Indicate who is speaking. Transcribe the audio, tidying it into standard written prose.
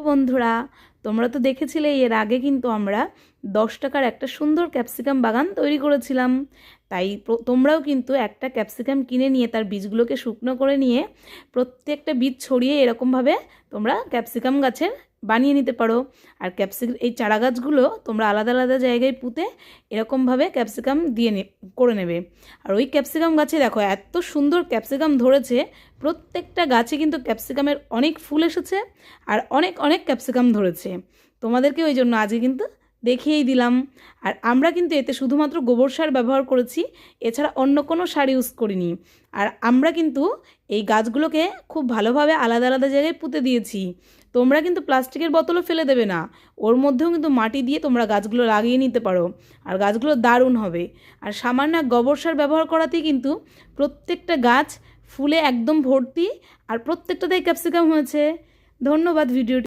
Speaker 1: বন্ধুরা, তোমরা তো দেখেছিলে এর আগে কিন্তু আমরা 10 টাকার একটা সুন্দর ক্যাপসিকাম বাগান তৈরি করেছিলাম। তাই তোমরাও কিন্তু একটা ক্যাপসিকাম কিনে নিয়ে তার বীজগুলোকে শুকনো করে নিয়ে প্রত্যেকটা বীজ ছড়িয়ে এরকমভাবে তোমরা ক্যাপসিকাম গাছের বানিয়ে নিতে পারো। আর এই চারা গাছগুলো তোমরা আলাদা আলাদা জায়গায় পুঁতে এরকমভাবে ক্যাপসিকাম করে নেবে। আর ওই ক্যাপসিকাম গাছে দেখো এত সুন্দর ক্যাপসিকাম ধরেছে, প্রত্যেকটা গাছে কিন্তু ক্যাপসিকামের অনেক ফুল এসেছে আর অনেক অনেক ক্যাপসিকাম ধরেছে। তোমাদেরকে ওই জন্য আজকে কিন্তু দেখিয়েই দিলাম। আর আমরা কিন্তু এতে শুধুমাত্র গোবর সার ব্যবহার করেছি, এছাড়া অন্য কোনো সার ইউজ করিনি। আর আমরা কিন্তু এই গাছগুলোকে খুব ভালোভাবে আলাদা আলাদা জায়গায় পুঁতে দিয়েছি। তোমরা কিন্তু প্লাস্টিকের বোতলও ফেলে দেবে না, ওর মধ্যেও কিন্তু মাটি দিয়ে তোমরা গাছগুলো লাগিয়ে নিতে পারো, আর গাছগুলো দারুণ হবে। আর সামান্য গোবর সার ব্যবহার করাতেই কিন্তু প্রত্যেকটা গাছ ফুলে একদম ভর্তি, আর প্রত্যেকটাতেই ক্যাপসিকাম হয়েছে। ধন্যবাদ ভিডিওটি